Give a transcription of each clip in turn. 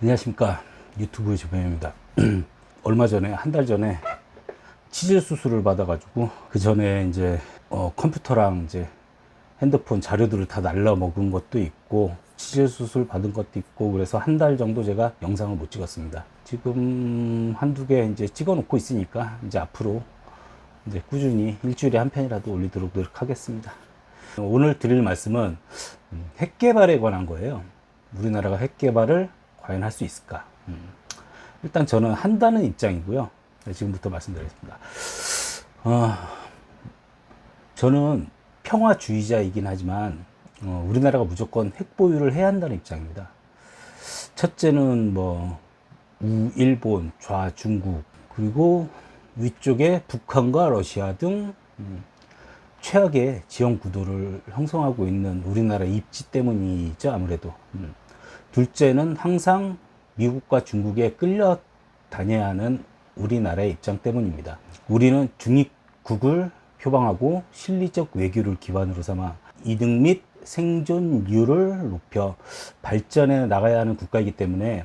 안녕하십니까, 유튜브 조병입니다. 얼마 전에, 한 달 전에 치질 수술을 받아가지고 그 전에 이제 컴퓨터랑 이제 핸드폰 자료들을 다 날라 먹은 것도 있고 치질 수술 받은 것도 있고, 그래서 한 달 정도 제가 영상을 못 찍었습니다. 지금 한두 개 이제 찍어 놓고 있으니까 이제 앞으로 이제 꾸준히 일주일에 한 편이라도 올리도록 노력하겠습니다. 오늘 드릴 말씀은 핵 개발에 관한 거예요. 우리나라가 핵 개발을 과연 할 수 있을까? 일단 저는 한다는 입장이고요. 지금부터 말씀드리겠습니다. 저는 평화주의자이긴 하지만 우리나라가 무조건 핵 보유를 해야 한다는 입장입니다. 첫째는 뭐 우일본, 좌중국, 그리고 위쪽에 북한과 러시아 등 최악의 지형 구도를 형성하고 있는 우리나라 입지 때문이죠, 아무래도. 둘째는 항상 미국과 중국에 끌려 다녀야 하는 우리나라의 입장 때문입니다. 우리는 중립국을 표방하고 실리적 외교를 기반으로 삼아 이득 및 생존율을 높여 발전해 나가야 하는 국가이기 때문에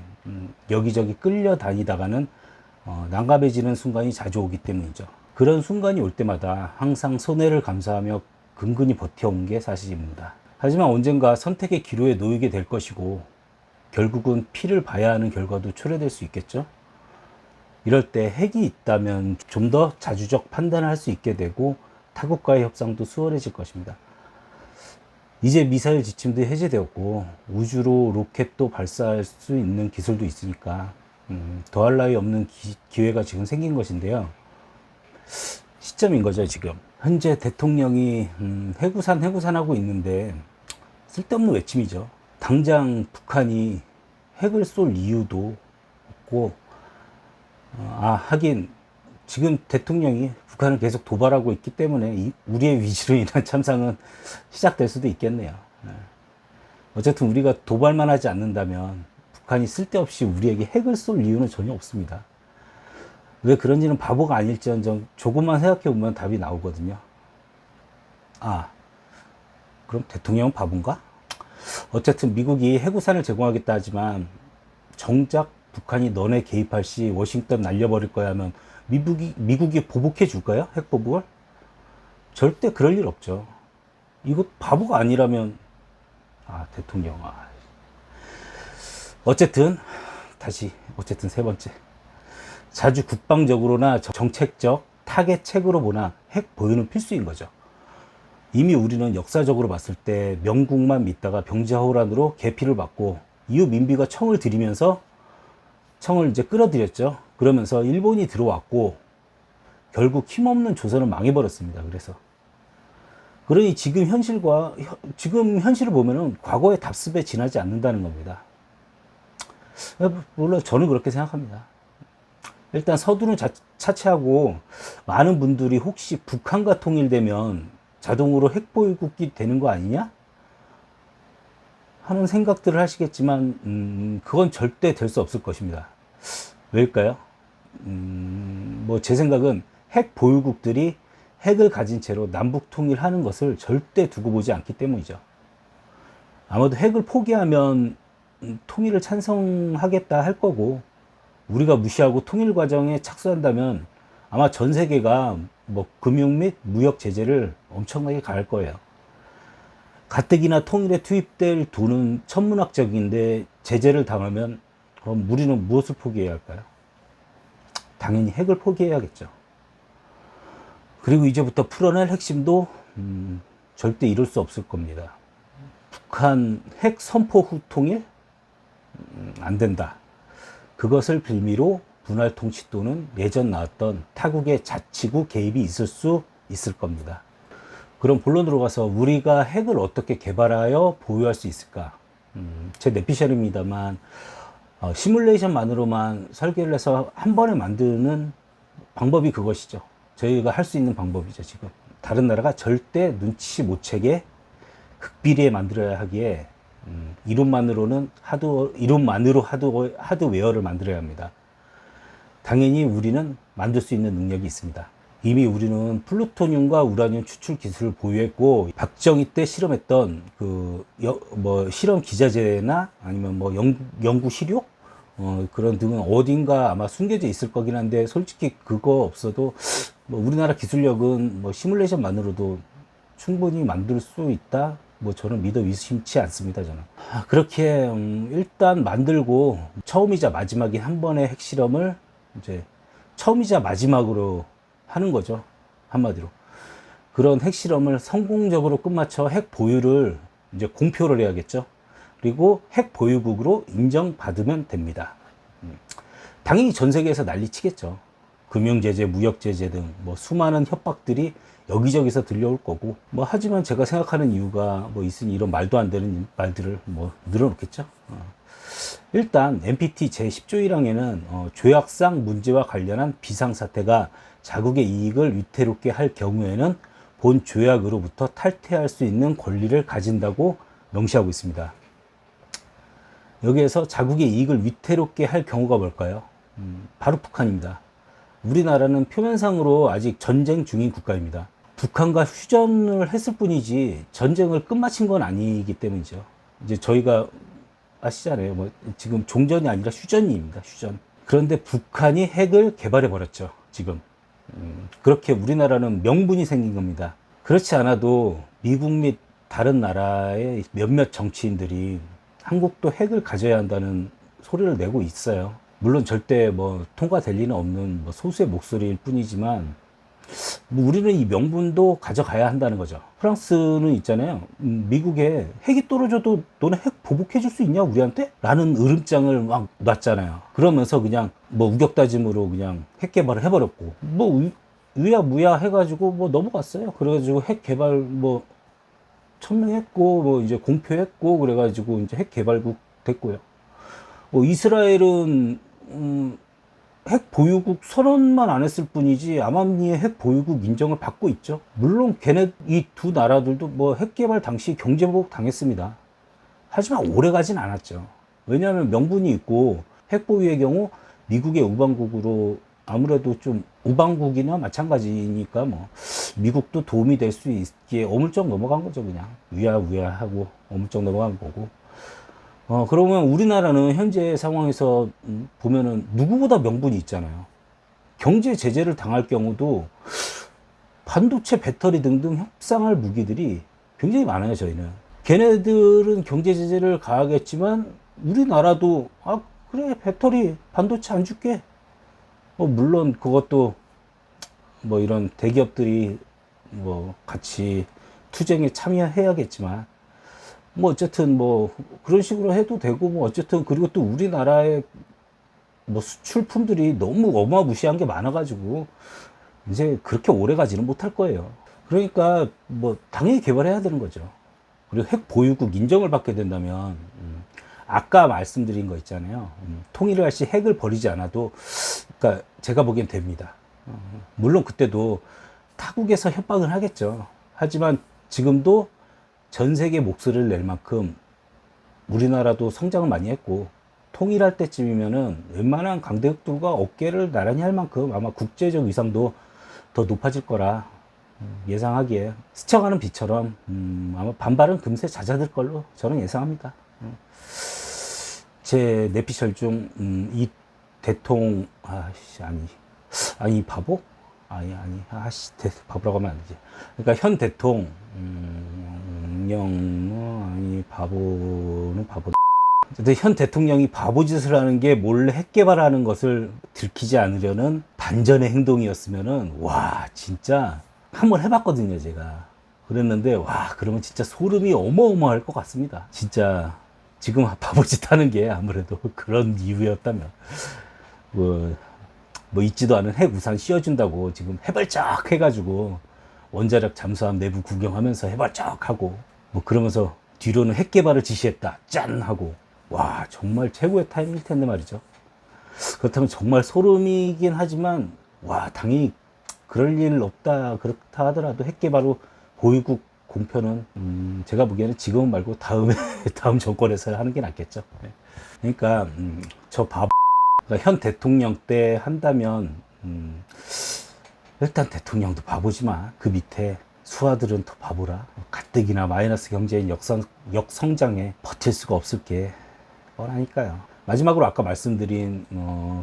여기저기 끌려 다니다가는 난감해지는 순간이 자주 오기 때문이죠. 그런 순간이 올 때마다 항상 손해를 감수하며 근근히 버텨온 게 사실입니다. 하지만 언젠가 선택의 기로에 놓이게 될 것이고 결국은 피를 봐야 하는 결과도 초래될 수 있겠죠. 이럴 때 핵이 있다면 좀 더 자주적 판단을 할 수 있게 되고 타국과의 협상도 수월해질 것입니다. 이제 미사일 지침도 해제되었고 우주로 로켓도 발사할 수 있는 기술도 있으니까 더할 나위 없는 기회가 지금 생긴 것인데요. 시점인 거죠. 지금 현재 대통령이 해구산 하고 있는데 쓸데없는 외침이죠. 당장 북한이 핵을 쏠 이유도 없고, 하긴 지금 대통령이 북한을 계속 도발하고 있기 때문에 우리의 위지로 인한 참상은 시작될 수도 있겠네요. 어쨌든 우리가 도발만 하지 않는다면 북한이 쓸데없이 우리에게 핵을 쏠 이유는 전혀 없습니다. 왜 그런지는 바보가 아닐지언정 조금만 생각해 보면 답이 나오거든요. 그럼 대통령은 바본가? 어쨌든 미국이 해구산을 제공하겠다 하지만 정작 북한이 너네 개입할 시 워싱턴 날려버릴 거야 하면 미국이 보복해 줄까요? 핵 보복을? 절대 그럴 일 없죠. 이거 바보가 아니라면 대통령. 어쨌든 세 번째, 자주 국방적으로나 정책적 타겟책으로 보나 핵 보유는 필수인 거죠. 이미 우리는 역사적으로 봤을 때 명국만 믿다가 병자호란으로 개피를 받고 이후 민비가 청을 들이면서 청을 이제 끌어들였죠. 그러면서 일본이 들어왔고 결국 힘없는 조선은 망해버렸습니다. 그러니 지금 현실을 보면은 과거의 답습에 지나지 않는다는 겁니다. 물론 저는 그렇게 생각합니다. 일단 서두는 차치하고 많은 분들이 혹시 북한과 통일되면 자동으로 핵보유국이 되는 거 아니냐 하는 생각들을 하시겠지만 그건 절대 될 수 없을 것입니다. 왜일까요? 제 생각은 핵 보유국들이 핵을 가진 채로 남북 통일하는 것을 절대 두고 보지 않기 때문이죠. 아마도 핵을 포기하면 통일을 찬성하겠다 할 거고, 우리가 무시하고 통일 과정에 착수한다면 아마 전 세계가 금융 및 무역 제재를 엄청나게 가할 거예요. 가뜩이나 통일에 투입될 돈은 천문학적인데 제재를 당하면 그럼 우리는 무엇을 포기해야 할까요? 당연히 핵을 포기해야겠죠. 그리고 이제부터 풀어낼 핵심도 절대 이룰 수 없을 겁니다. 북한 핵 선포 후 통일? 안 된다. 그것을 빌미로 분할 통치 또는 예전 나왔던 타국의 자치구 개입이 있을 수 있을 겁니다. 그럼 본론으로 가서 우리가 핵을 어떻게 개발하여 보유할 수 있을까? 제 내피셜입니다만 시뮬레이션만으로만 설계를 해서 한 번에 만드는 방법이 그것이죠. 저희가 할 수 있는 방법이죠. 지금 다른 나라가 절대 눈치 못 채게 극비리에 만들어야 하기에 이론만으로 하드웨어를 만들어야 합니다. 당연히 우리는 만들 수 있는 능력이 있습니다. 이미 우리는 플루토늄과 우라늄 추출 기술을 보유했고, 박정희 때 실험했던 실험 기자재나 아니면 연구 시료 그런 등은 어딘가 아마 숨겨져 있을 거긴 한데, 솔직히 그거 없어도 뭐 우리나라 기술력은 뭐 시뮬레이션만으로도 충분히 만들 수 있다, 뭐 저는 믿어 의심치 않습니다. 저는 그렇게 일단 만들고, 처음이자 마지막인 한 번의 핵실험을 이제 처음이자 마지막으로 하는 거죠, 한마디로. 그런 핵실험을 성공적으로 끝마쳐 핵 보유를 이제 공표를 해야겠죠. 그리고 핵 보유국으로 인정받으면 됩니다. 당연히 전 세계에서 난리 치겠죠. 금융제재, 무역제재 등 뭐 수많은 협박들이 여기저기서 들려올 거고, 뭐 하지만 제가 생각하는 이유가 뭐 있으니 이런 말도 안 되는 말들을 뭐 늘어놓겠죠. 일단 NPT 제10조 1항에는 조약상 문제와 관련한 비상사태가 자국의 이익을 위태롭게 할 경우에는 본 조약으로부터 탈퇴할 수 있는 권리를 가진다고 명시하고 있습니다. 여기에서 자국의 이익을 위태롭게 할 경우가 뭘까요? 바로 북한입니다. 우리나라는 표면상으로 아직 전쟁 중인 국가입니다. 북한과 휴전을 했을 뿐이지 전쟁을 끝마친 건 아니기 때문이죠. 이제 저희가 아시잖아요. 뭐 지금 종전이 아니라 휴전입니다. 휴전. 그런데 북한이 핵을 개발해 버렸죠. 지금. 그렇게 우리나라는 명분이 생긴 겁니다. 그렇지 않아도 미국 및 다른 나라의 몇몇 정치인들이 한국도 핵을 가져야 한다는 소리를 내고 있어요. 물론 절대 뭐 통과될 리는 없는 뭐 소수의 목소리일 뿐이지만, 뭐 우리는 이 명분도 가져가야 한다는 거죠. 프랑스는 있잖아요. 미국에 핵이 떨어져도 너네 핵 보복해 줄 수 있냐 우리한테? 라는 으름장을 막 놨잖아요. 그러면서 그냥 뭐 우격다짐으로 그냥 핵 개발을 해버렸고, 뭐 의야무야 해가지고 뭐 넘어갔어요. 그래가지고 핵 개발 뭐 천명했고, 뭐 이제 공표했고, 그래가지고 이제 핵 개발국 됐고요. 이스라엘은 핵 보유국 선언만 안 했을 뿐이지 암암리의 핵 보유국 인정을 받고 있죠. 물론 걔네 이 두 나라들도 뭐 핵 개발 당시 경제보복 당했습니다. 하지만 오래 가진 않았죠. 왜냐하면 명분이 있고, 핵 보유의 경우 미국의 우방국으로 아무래도 좀 우방국이나 마찬가지니까 뭐 미국도 도움이 될 수 있기에 어물쩍 넘어간 거죠. 그냥 위야위야 하고 어물쩍 넘어간 거고. 그러면 우리나라는 현재 상황에서 보면은 누구보다 명분이 있잖아요. 경제 제재를 당할 경우도 반도체, 배터리 등등 협상할 무기들이 굉장히 많아요. 저희는 걔네들은 경제 제재를 가하겠지만 우리나라도 그래 배터리 반도체 안 줄게. 물론 그것도 뭐 이런 대기업들이 뭐 같이 투쟁에 참여해야겠지만, 뭐 어쨌든 뭐 그런 식으로 해도 되고, 뭐 어쨌든 그리고 또 우리나라의 뭐 수출품들이 너무 어마무시한 게 많아가지고 이제 그렇게 오래 가지는 못할 거예요. 그러니까 뭐 당연히 개발해야 되는 거죠. 그리고 핵 보유국 인정을 받게 된다면 아까 말씀드린 거 있잖아요. 통일을 할 시 핵을 버리지 않아도, 그러니까 제가 보기엔 됩니다. 물론 그때도 타국에서 협박을 하겠죠. 하지만 지금도 전 세계 목소리를 낼 만큼 우리나라도 성장을 많이 했고, 통일할 때쯤이면은 웬만한 강대국들과 어깨를 나란히 할 만큼 아마 국제적 위상도 더 높아질 거라 예상하기에, 스쳐가는 비처럼 아마 반발은 금세 잦아들 걸로 저는 예상합니다. 제 내피셜 중 이 대통 아니 바보? 바보라고 하면 안 되지. 그러니까 현 대통령 바보는 바보. 근데 현 대통령이 바보짓을 하는 게 몰래 핵 개발하는 것을 들키지 않으려는 반전의 행동이었으면은, 와 진짜 한번 해봤거든요 제가. 그랬는데 그러면 진짜 소름이 어마어마할 것 같습니다. 진짜 지금 바보짓 하는 게 아무래도 그런 이유였다면, 뭐 있지도 않은 핵 우산 씌워준다고 지금 해발적 해가지고 원자력 잠수함 내부 구경하면서 해발적 하고, 뭐 그러면서 뒤로는 핵 개발을 지시했다 짠 하고, 정말 최고의 타임일 텐데 말이죠. 그렇다면 정말 소름이긴 하지만, 당연히 그럴 일 없다, 그렇다 하더라도 핵 개발로 보유국 공표는 제가 보기에는 지금 말고 다음 정권에서 하는 게 낫겠죠. 그러니까 저 바보, 그러니까 현 대통령 때 한다면 일단 대통령도 바보지만 그 밑에 수하들은 더 바보라. 가뜩이나 마이너스 경제인 역성장에 버틸 수가 없을 게 뻔하니까요. 마지막으로 아까 말씀드린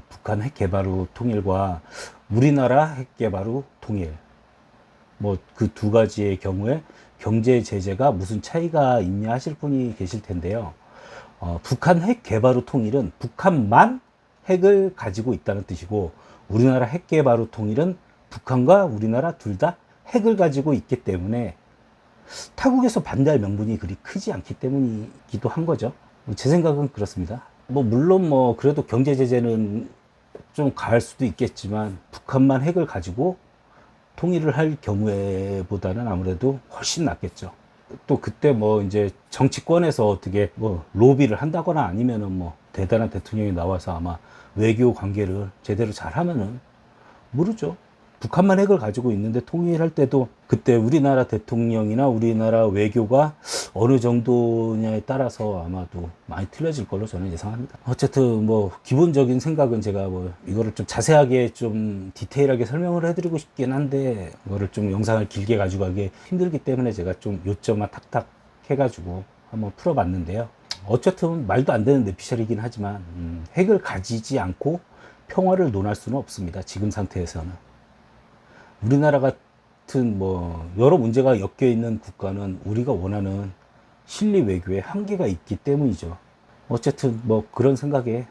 북한 핵 개발 후 통일과 우리나라 핵 개발 후 통일, 뭐 그 두 가지의 경우에 경제 제재가 무슨 차이가 있냐 하실 분이 계실 텐데요. 북한 핵 개발 후 통일은 북한만 핵을 가지고 있다는 뜻이고, 우리나라 핵 개발 후 통일은 북한과 우리나라 둘 다 핵을 가지고 있기 때문에 타국에서 반대할 명분이 그리 크지 않기 때문이기도 한 거죠. 제 생각은 그렇습니다. 뭐 물론 뭐 그래도 경제 제재는 좀 가할 수도 있겠지만, 북한만 핵을 가지고 통일을 할 경우에보다는 아무래도 훨씬 낫겠죠. 또 그때 뭐 이제 정치권에서 어떻게 뭐 로비를 한다거나 아니면은 뭐 대단한 대통령이 나와서 아마 외교 관계를 제대로 잘 하면은, 모르죠. 북한만 핵을 가지고 있는데 통일할 때도 그때 우리나라 대통령이나 우리나라 외교가 어느 정도냐에 따라서 아마도 많이 틀려질 걸로 저는 예상합니다. 어쨌든 뭐 기본적인 생각은 제가 뭐 이거를 좀 자세하게 좀 디테일하게 설명을 해드리고 싶긴 한데, 이거를 좀 영상을 길게 가지고 가기 힘들기 때문에 제가 좀 요점만 탁탁 해가지고 한번 풀어봤는데요. 어쨌든 말도 안 되는 뇌피셜이긴 하지만 핵을 가지지 않고 평화를 논할 수는 없습니다. 지금 상태에서는. 우리나라 같은 뭐 여러 문제가 엮여 있는 국가는 우리가 원하는 실리 외교에 한계가 있기 때문이죠. 어쨌든 뭐 그런 생각에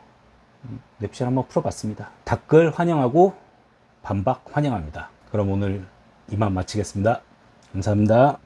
뇌피셜 한번 풀어봤습니다. 댓글 환영하고 반박 환영합니다. 그럼 오늘 이만 마치겠습니다. 감사합니다.